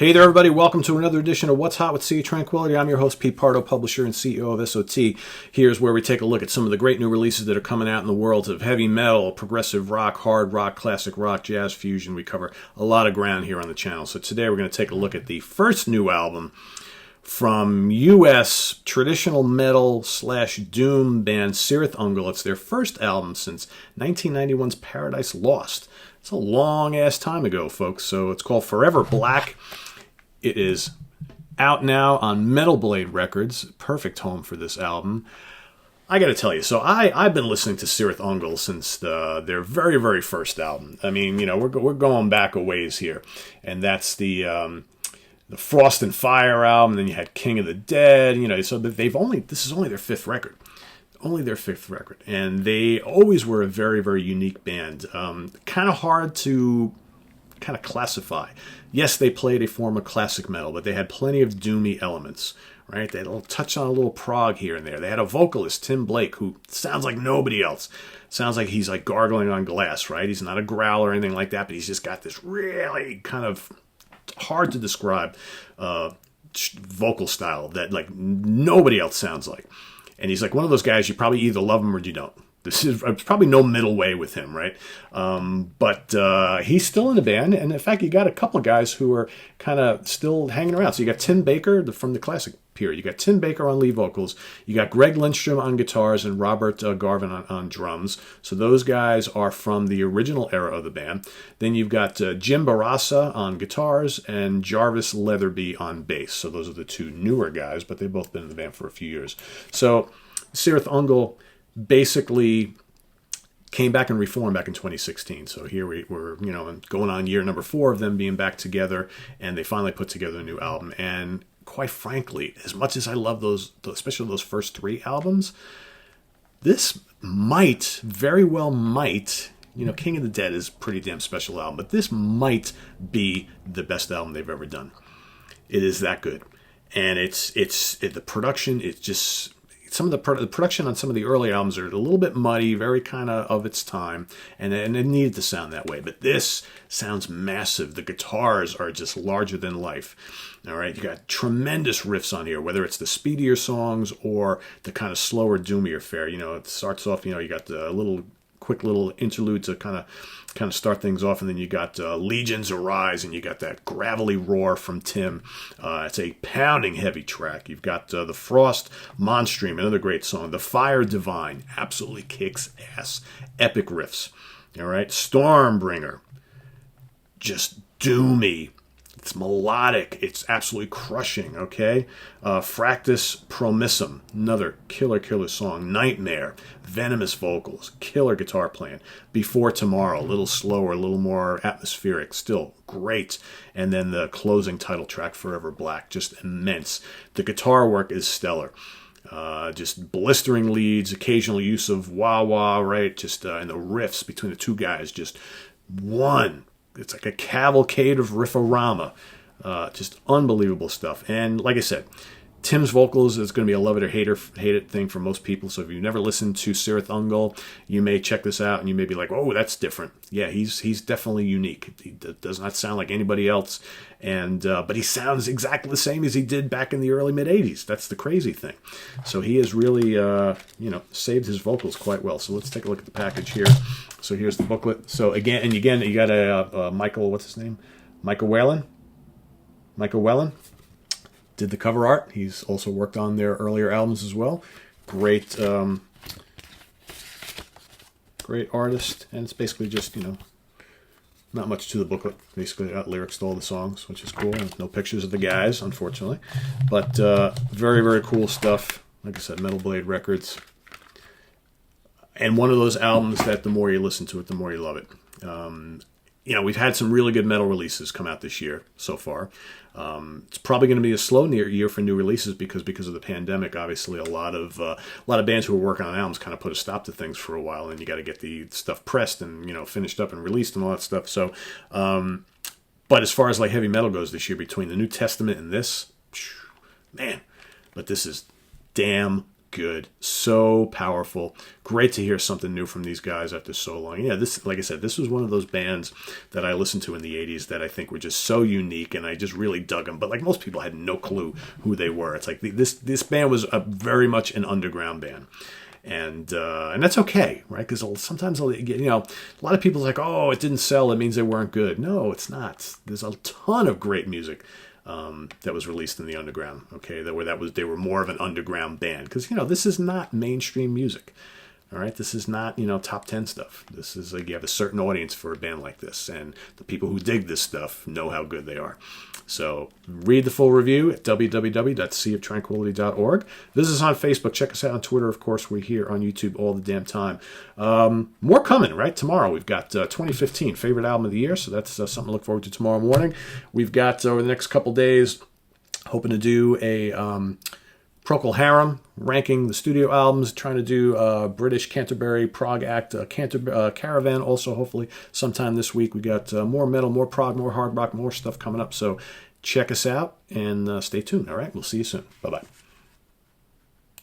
Hey there, everybody. Welcome to another edition of What's Hot with Sea Tranquility. I'm your host, Pete Pardo, publisher and CEO of SOT. Here's where we take a look at some of the great new releases that are coming out in the worlds of heavy metal, progressive rock, hard rock, classic rock, jazz fusion. We cover a lot of ground here on the channel. So today we're going to take a look at the first new album from U.S. traditional metal / doom band Cirith Ungol. It's their first album since 1991's Paradise Lost. It's a long-ass time ago, folks. So it's called Forever Black. It is out now on Metal Blade Records. Perfect home for this album. I got to tell you, so I've been listening to Cirith Ungol since their very, very first album. I mean, you know, we're going back a ways here. And that's the Frost and Fire album. Then you had King of the Dead. You know, so this is only their fifth record. Only their fifth record. And they always were a very, very unique band. Kind of hard to kind of classify. Yes, they played a form of classic metal, but they had plenty of doomy elements, right? They had a little touch on a little prog here and there. They had a vocalist, Tim Blake, who sounds like nobody else. Sounds like he's like gargling on glass, right? He's not a growl or anything like that, but he's just got this really kind of hard to describe vocal style that like nobody else sounds like. And he's like one of those guys, you probably either love him or you don't. There's probably no middle way with him, right? But he's still in the band. And in fact, you got a couple of guys who are kind of still hanging around. So you got Tim Baker from the classic period. You got Tim Baker on lead vocals. You got Greg Lindstrom on guitars and Robert Garvin on drums. So those guys are from the original era of the band. Then you've got Jim Barassa on guitars and Jarvis Leatherby on bass. So those are the two newer guys, but they've both been in the band for a few years. So Cirith Ungol basically came back and reformed back in 2016. So here we're going on year number 4 of them being back together, and they finally put together a new album. And quite frankly, as much as I love those, especially those first 3 albums, this very well might, King of the Dead is a pretty damn special album, but this might be the best album they've ever done. It is that good. And the production, it's just, some of the production on some of the early albums are a little bit muddy, very kind of its time, and it needed to sound that way. But this sounds massive. The guitars are just larger than life. All right, you got tremendous riffs on here, whether it's the speedier songs or the kind of slower, doomier fare. It starts off, you got the quick little interlude to kind of start things off, and then you got Legions Arise, and you got that gravelly roar from Tim. It's a pounding heavy track. You've got the Frost Monstream, another great song. The Fire Divine absolutely kicks ass. Epic riffs. All right, Stormbringer, just doomy. It's melodic. It's absolutely crushing, okay? Fractus Promissum, another killer song. Nightmare, venomous vocals, killer guitar playing. Before Tomorrow, a little slower, a little more atmospheric, still great. And then the closing title track, Forever Black, just immense. The guitar work is stellar. Just blistering leads, occasional use of wah-wah, right? Just and the riffs between the two guys, just one. It's like a cavalcade of rifforama. Just unbelievable stuff. And like I said, Tim's vocals is going to be a love it or hate it thing for most people. So if you've never listened to Cirith Ungol, you may check this out and you may be like, oh, that's different. Yeah, he's definitely unique. He does not sound like anybody else. And but he sounds exactly the same as he did back in the early mid-'80s. That's the crazy thing. So he has really saved his vocals quite well. So let's take a look at the package here. So here's the booklet. So again, you got a Michael, what's his name? Michael Whelan did the cover art. He's also worked on their earlier albums as well. Great artist. And it's basically just, not much to the booklet. Basically got lyrics to all the songs, which is cool. No pictures of the guys, unfortunately. But very, very cool stuff. Like I said, Metal Blade Records. And one of those albums that the more you listen to it, the more you love it. We've had some really good metal releases come out this year so far. It's probably going to be a slow year for new releases because of the pandemic. Obviously, a lot of bands who were working on albums kind of put a stop to things for a while, and you got to get the stuff pressed and finished up and released and all that stuff. So, but as far as like heavy metal goes this year, between the New Testament and this, man, but this is damn good, so powerful. Great to hear something new from these guys after so long. Yeah, this, like I said, this was one of those bands that I listened to in the 80s that I think were just so unique, and I just really dug them. But like most people, I had no clue who they were. It's like this band was very much an underground band. And that's okay, right? Because sometimes a lot of people are like, oh, it didn't sell, it means they weren't good. No, it's not. There's a ton of great music that was released in the underground. Okay, they were more of an underground band, because this is not mainstream music. All right, this is not top 10 stuff. This is like you have a certain audience for a band like this, and the people who dig this stuff know how good they are. So read the full review at www.seaoftranquility.org. Visit us on Facebook. Check us out on Twitter. Of course, we're here on YouTube all the damn time. More coming, right? Tomorrow we've got 2015 favorite album of the year, so that's something to look forward to tomorrow morning. We've got over the next couple days hoping to do a Procol Harum ranking the studio albums, trying to do British Canterbury prog act Caravan also hopefully sometime this week. We got more metal, more prog, more hard rock, more stuff coming up, so check us out and stay tuned. All right, we'll see you soon. Bye-bye.